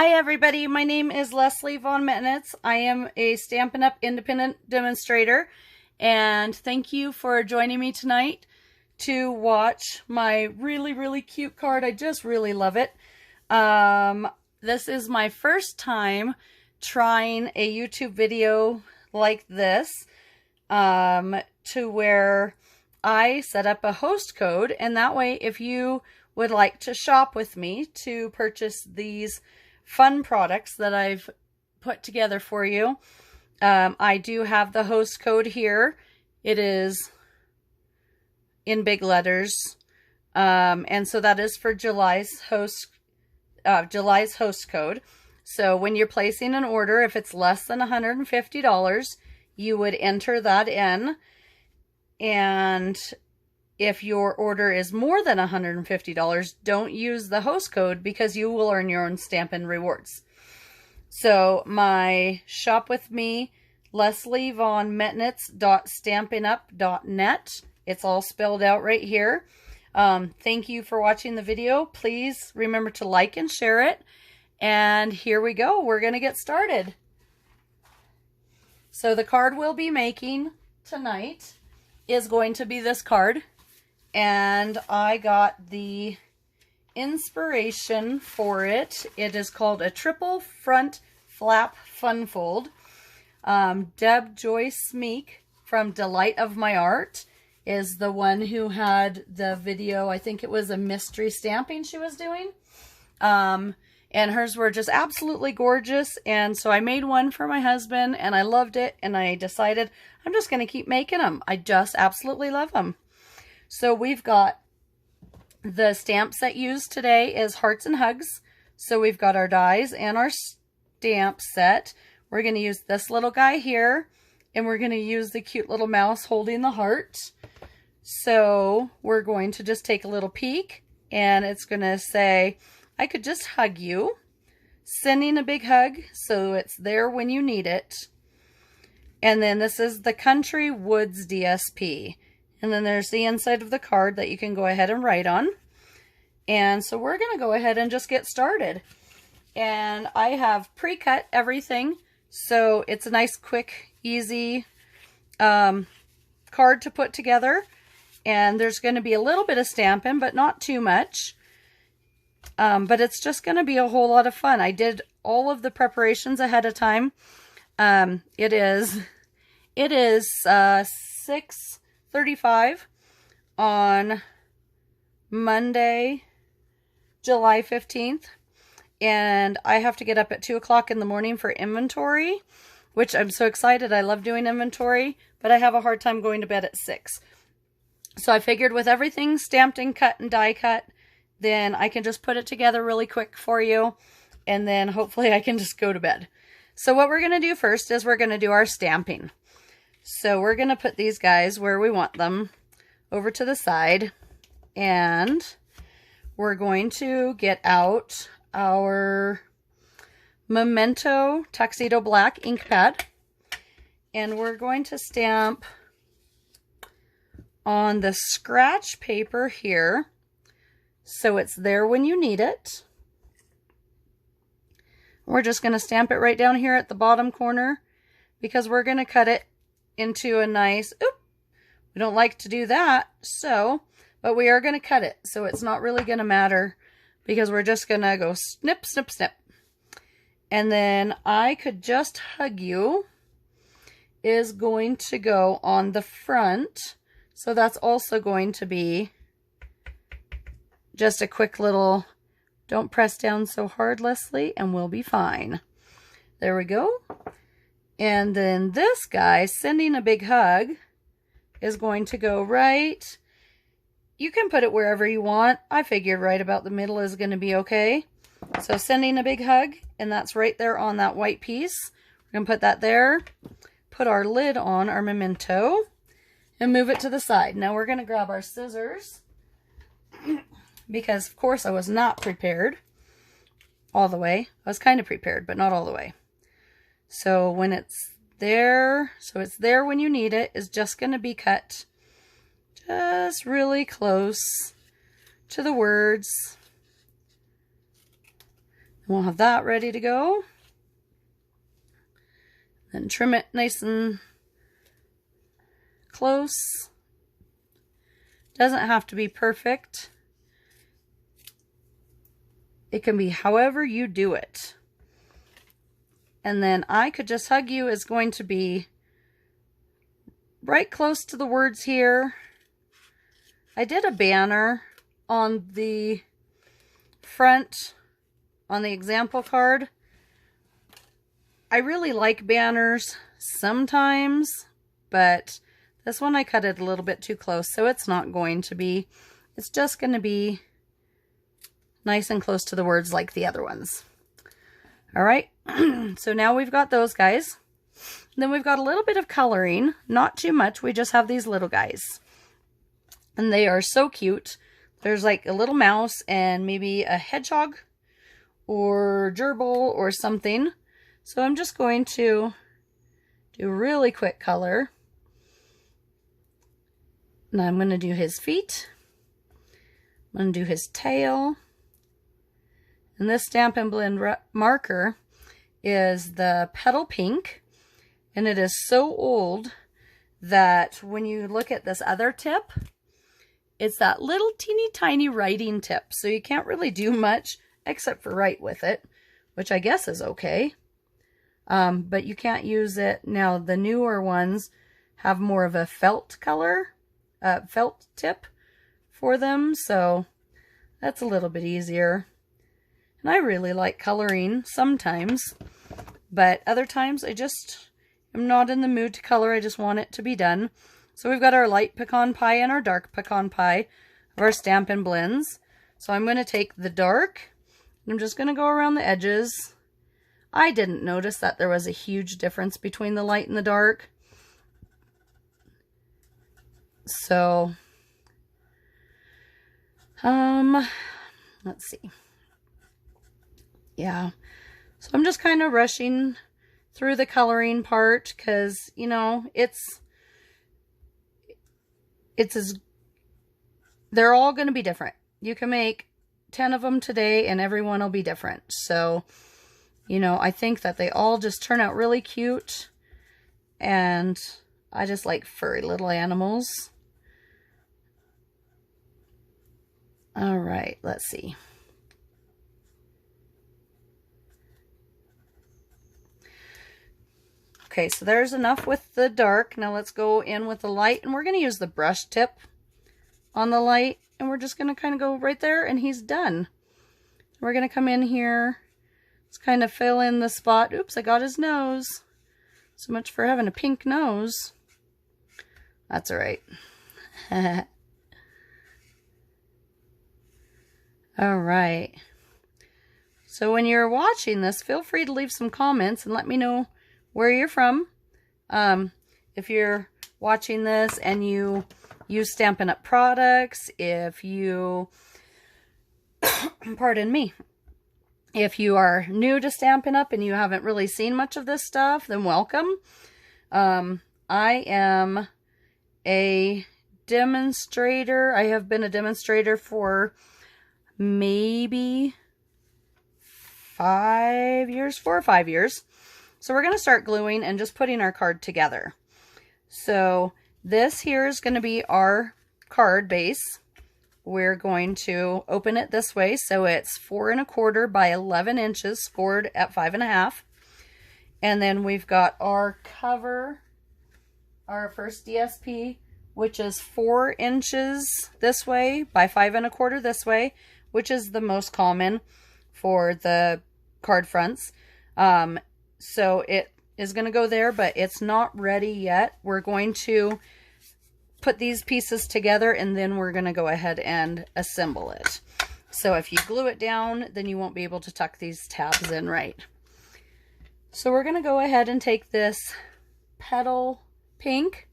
Hi everybody, my name is Leslie Von Metnitz. I am a Stampin' Up! Independent demonstrator, and thank you for joining me tonight to watch my really cute card. I just really love it. This is my first time trying a YouTube video like this, to where I set up a host code, and that way if you would like to shop with me to purchase these fun products that I've put together for you, I do have the host code here. It is in big letters, and so that is for July's host code. So when you're placing an order, if it's less than $150, you would enter that in, and if your order is more than $150, don't use the host code because you will earn your own Stampin' rewards. So my shop with me, leslievonmetnitz.stampinup.net. It's all spelled out right here. Thank you for watching the video. Please remember to like and share it. And here we go. We're going to get started. So the card we'll be making tonight is going to be this card. And I got the inspiration for it. It is called a triple front flap fun fold. Deb Joy Smeak from Delight of My Art is the one who had the video. I think it was a mystery stamping she was doing. And hers were just absolutely gorgeous. And so I made one for my husband and I loved it. And I decided I'm just going to keep making them. I just absolutely love them. So we've got the stamp set used today is Hearts and Hugs. So we've got our dies and our stamp set. We're going to use this little guy here, and we're going to use the cute little mouse holding the heart. So we're going to just take a little peek, and it's going to say, I could just hug you. Sending a big hug, so it's there when you need it. And then this is the Country Woods DSP. And then there's the inside of the card that you can go ahead and write on. And so we're going to go ahead and just get started. And I have pre-cut everything, so it's a nice, quick, easy card to put together. And there's going to be a little bit of stamping, but not too much. But it's just going to be a whole lot of fun. I did all of the preparations ahead of time. It is 6:35 on Monday, July 15th, and I have to get up at 2 o'clock in the morning for inventory, which I'm so excited. I love doing inventory, but I have a hard time going to bed at 6. So I figured with everything stamped and cut and die cut, then I can just put it together really quick for you, and then hopefully I can just go to bed. So what we're going to do first is we're going to do our stamping. So we're going to put these guys where we want them over to the side, and we're going to get out our Memento Tuxedo Black ink pad, and we're going to stamp on the scratch paper here so it's there when you need it. We're just going to stamp it right down here at the bottom corner because we're going to cut it into a nice, we don't like to do that, but we are going to cut it, so it's not really going to matter because we're just going to go snip, snip, snip. And then I could just hug you is going to go on the front, so that's also going to be just a quick little, don't press down so hard, Leslie, and we'll be fine. There we go. And then this guy, Sending a Big Hug, is going to go right. You can put it wherever you want. I figured right about the middle is going to be okay. So Sending a Big Hug, and that's right there on that white piece. We're going to put that there. Put our lid on our Memento and move it to the side. Now we're going to grab our scissors because, of course, I was not prepared all the way. I was kind of prepared, but not all the way. So when it's there, so it's there when you need it, is just going to be cut just really close to the words. We'll have that ready to go. Then trim it nice and close. Doesn't have to be perfect. It can be however you do it. And then I Could Just Hug You is going to be right close to the words here. I did a banner on the front on the example card. I really like banners sometimes, but this one I cut it a little bit too close, so it's not going to be. It's just going to be nice and close to the words like the other ones. All right, so now we've got those guys. Then we've got a little bit of coloring, not too much. We just have these little guys. And they are so cute. There's like a little mouse and maybe a hedgehog or gerbil or something. So I'm just going to do a really quick color. Now I'm going to do his feet. I'm going to do his tail. And this Stampin' Blend marker is the Petal Pink. And it is so old that when you look at this other tip, it's that little teeny tiny writing tip. So you can't really do much except for write with it, which I guess is okay. But you can't use it. Now the newer ones have more of a felt color, felt tip for them. So that's a little bit easier. And I really like coloring sometimes, but other times I just am not in the mood to color. I just want it to be done. So we've got our light pecan pie and our dark pecan pie of our Stampin' Blends. So I'm going to take the dark, and I'm just going to go around the edges. I didn't notice that there was a huge difference between the light and the dark. So, let's see. Yeah, so I'm just kind of rushing through the coloring part because, you know, they're all going to be different. You can make 10 of them today and everyone will be different. So, you know, I think that they all just turn out really cute, and I just like furry little animals. All right, let's see. Okay, so there's enough with the dark. Now let's go in with the light, and we're going to use the brush tip on the light, and we're just going to kind of go right there, and he's done. We're going to come in here. Let's kind of fill in the spot. Oops, I got his nose. So much for having a pink nose. That's all right. All right. So when you're watching this, feel free to leave some comments and let me know where you're from. If you're watching this and you use Stampin' Up! Products, if you, pardon me, if you are new to Stampin' Up! And you haven't really seen much of this stuff, then welcome. I am a demonstrator. I have been a demonstrator for maybe 5 years, 4 or 5 years. So we're going to start gluing and just putting our card together. So this here is going to be our card base. We're going to open it this way. So it's 4 1/4 by 11 inches, scored at 5 1/2. And then we've got our cover, our first DSP, which is 4 inches this way by 5 1/4 this way, which is the most common for the card fronts. So it is going to go there, but it's not ready yet. We're going to put these pieces together, and then we're going to go ahead and assemble it. So if you glue it down, then you won't be able to tuck these tabs in right. So we're going to go ahead and take this Petal Pink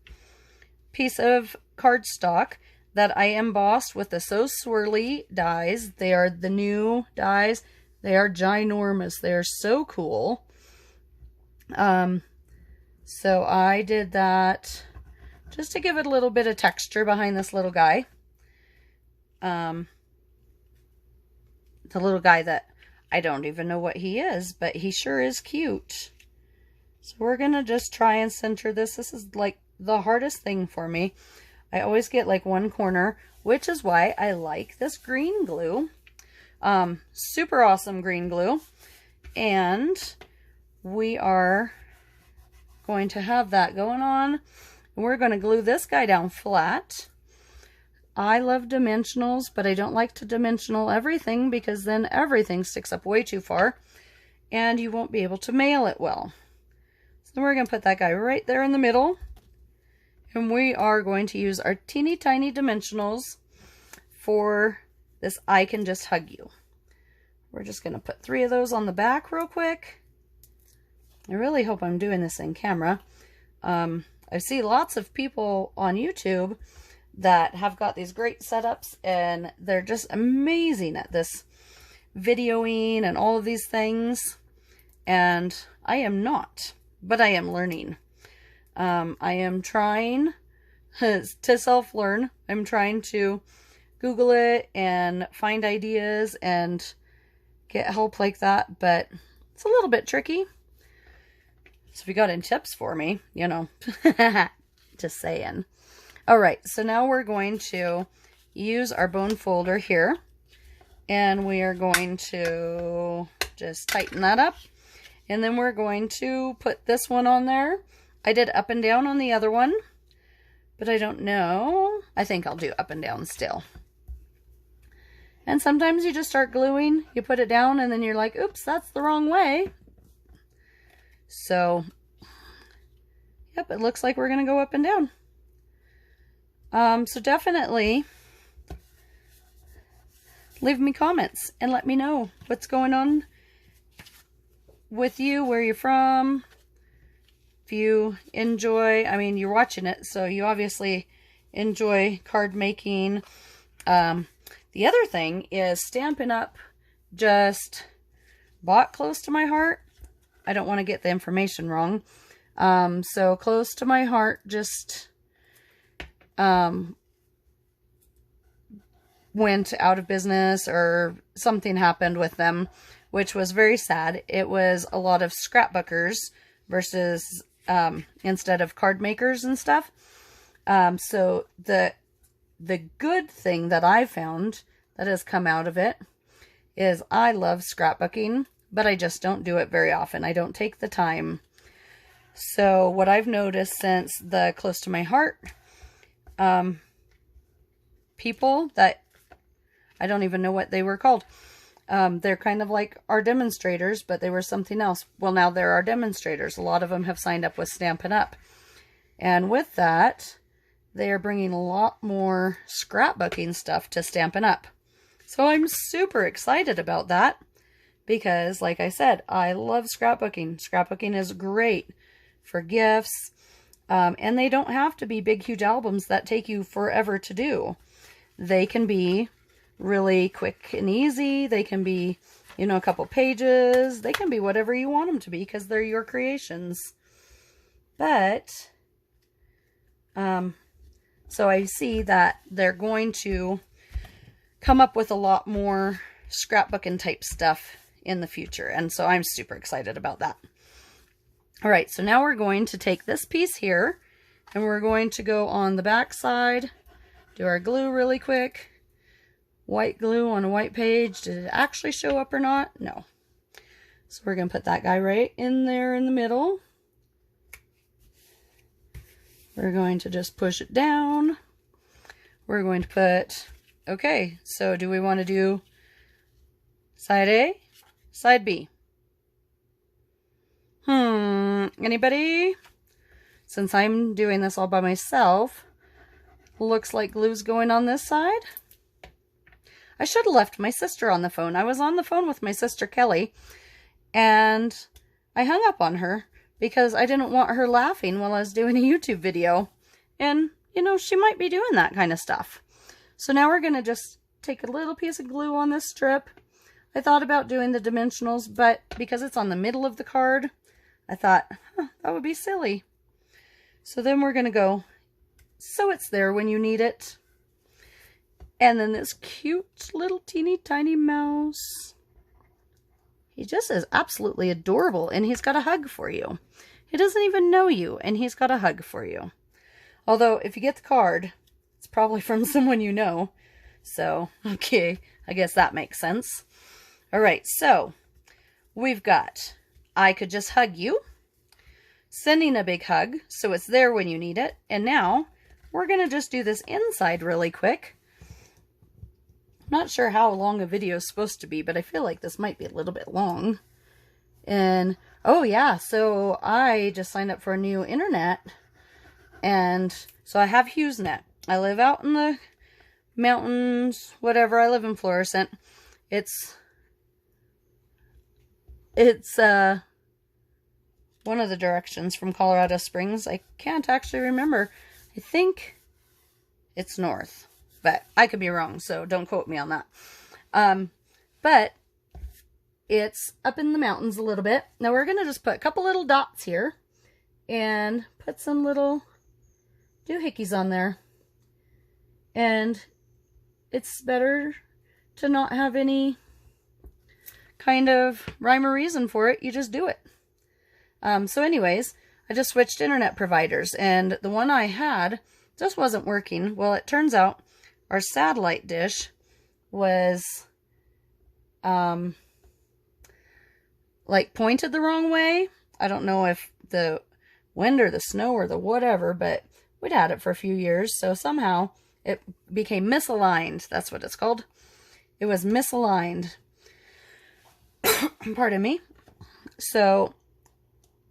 piece of cardstock that I embossed with the So Swirly dies. They are the new dies. They are ginormous. They are so cool. So I did that just to give it a little bit of texture behind this little guy. The little guy that I don't even know what he is, but he sure is cute. So we're going to just try and center this. This is like the hardest thing for me. I always get like one corner, which is why I like this green glue. Super awesome green glue. And we are going to have that going on. And we're going to glue this guy down flat. I love dimensionals, but I don't like to dimensional everything because then everything sticks up way too far and you won't be able to mail it well. So we're going to put that guy right there in the middle. And we are going to use our teeny tiny dimensionals for this I Can Just Hug You. We're just going to put 3 of those on the back real quick. I really hope I'm doing this in camera. I see lots of people on YouTube that have got these great setups and they're just amazing at this videoing and all of these things. And I am not. But I am learning. I am trying to self-learn. I'm trying to Google it and find ideas and get help like that. But it's a little bit tricky. So if you got any tips for me, you know, just saying. All right, so now we're going to use our bone folder here. And we are going to just tighten that up. And then we're going to put this one on there. I did up and down on the other one, but I don't know. I think I'll do up and down still. And sometimes you just start gluing, you put it down, and then you're like, oops, that's the wrong way. So, yep, it looks like we're going to go up and down. So definitely leave me comments and let me know what's going on with you, where you're from, if you enjoy, I mean, you're watching it, so you obviously enjoy card making. The other thing is Stampin' Up! Just bought Close to My Heart. I don't want to get the information wrong. So Close to My Heart just went out of business or something happened with them, which was very sad. It was a lot of scrapbookers versus instead of card makers and stuff. So the good thing that I found that has come out of it is I love scrapbooking, but I just don't do it very often. I don't take the time. So what I've noticed since the Close to My Heart people that I don't even know what they were called. They're kind of like our demonstrators, but they were something else. Well, now they're our demonstrators. A lot of them have signed up with Stampin' Up! And with that, they are bringing a lot more scrapbooking stuff to Stampin' Up! So I'm super excited about that because, like I said, I love scrapbooking. Scrapbooking is great for gifts, and they don't have to be big, huge albums that take you forever to do. They can be really quick and easy. They can be, you know, a couple pages. They can be whatever you want them to be because they're your creations. But, so I see that they're going to come up with a lot more scrapbooking type stuff in the future. And so I'm super excited about that. All right, so now we're going to take this piece here and we're going to go on the back side, do our glue really quick. White glue on a white page. Did it actually show up or not? No. So we're going to put that guy right in there in the middle. We're going to just push it down. We're going to put, okay, so do we want to do side A, side B? Anybody? Since I'm doing this all by myself, looks like glue's going on this side. I should have left my sister on the phone. I was on the phone with my sister Kelly, and I hung up on her because I didn't want her laughing while I was doing a YouTube video. And, you know, she might be doing that kind of stuff. So now we're going to just take a little piece of glue on this strip. I thought about doing the dimensionals, but because it's on the middle of the card, I thought, that would be silly. So then we're going to go, so it's there when you need it. And then this cute little teeny tiny mouse. He just is absolutely adorable, and he's got a hug for you. He doesn't even know you, and he's got a hug for you. Although, if you get the card, it's probably from someone you know. So, okay, I guess that makes sense. All right, so we've got I Could Just Hug You, Sending a Big Hug, so it's there when you need it. And now we're going to just do this inside really quick. Not sure how long a video is supposed to be, but I feel like this might be a little bit long. And, oh yeah, so I just signed up for a new internet. And so I have HughesNet. I live out in the mountains, whatever. I live in Florissant. It's one of the directions from Colorado Springs. I can't actually remember. I think it's north, but I could be wrong, so don't quote me on that. But it's up in the mountains a little bit. Now we're going to just put a couple little dots here and put some little doohickeys on there. And it's better to not have any kind of rhyme or reason for it. You just do it. So anyways, I just switched internet providers, and the one I had just wasn't working. Well, it turns out our satellite dish was like pointed the wrong way. I don't know if the wind or the snow or the whatever, but we'd had it for a few years, so somehow it became misaligned. That's what it's called. It was misaligned. Pardon me. So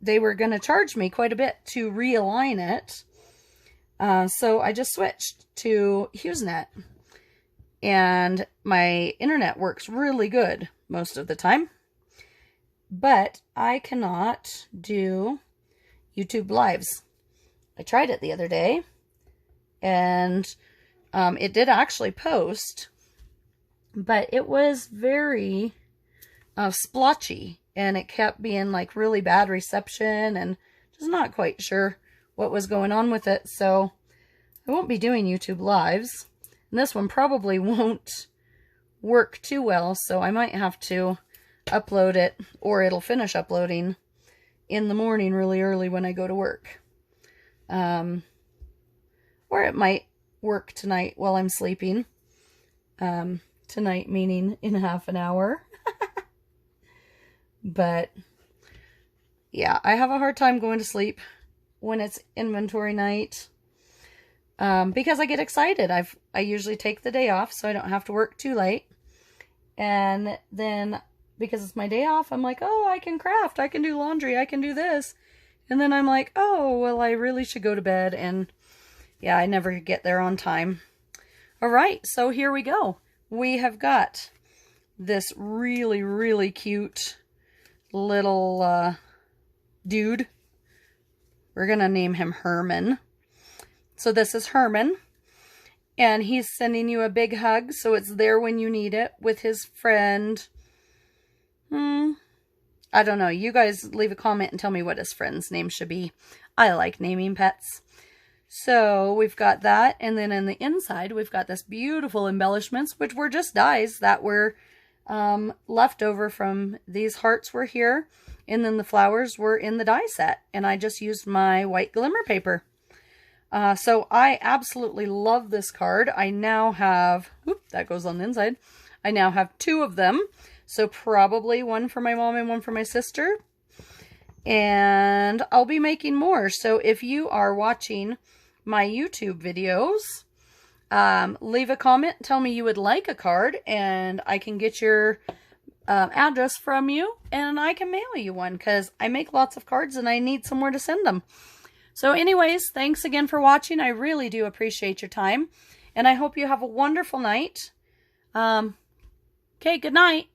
they were going to charge me quite a bit to realign it. So I just switched to HughesNet. And my internet works really good most of the time. But I cannot do YouTube Lives. I tried it the other day. And it did actually post. But it was very splotchy. And it kept being like really bad reception. And just not quite sure what was going on with it. So I won't be doing YouTube Lives. And this one probably won't work too well. So I might have to upload it, or it'll finish uploading in the morning really early when I go to work. Or it might work tonight while I'm sleeping. Tonight meaning in half an hour. But yeah, I have a hard time going to sleep when it's inventory night. Because I get excited. I usually take the day off so I don't have to work too late. And then because it's my day off, I'm like, oh, I can craft, I can do laundry, I can do this. And then I'm like, oh, well, I really should go to bed. And yeah, I never get there on time. All right, so here we go. We have got this really, really cute little dude. We're going to name him Herman. So this is Herman. And he's sending you a big hug, so it's there when you need it, with his friend. I don't know. You guys leave a comment and tell me what his friend's name should be. I like naming pets. So we've got that. And then in the inside, we've got this beautiful embellishments, which were just dies that were left over from these hearts were here. And then the flowers were in the die set. And I just used my white glimmer paper. So I absolutely love this card. I now have, that goes on the inside. I now have 2 of them. So probably one for my mom and one for my sister. And I'll be making more. So if you are watching my YouTube videos, leave a comment. Tell me you would like a card. And I can get your address from you. And I can mail you one. Because I make lots of cards and I need somewhere to send them. So anyways, thanks again for watching. I really do appreciate your time. And I hope you have a wonderful night. Okay, good night.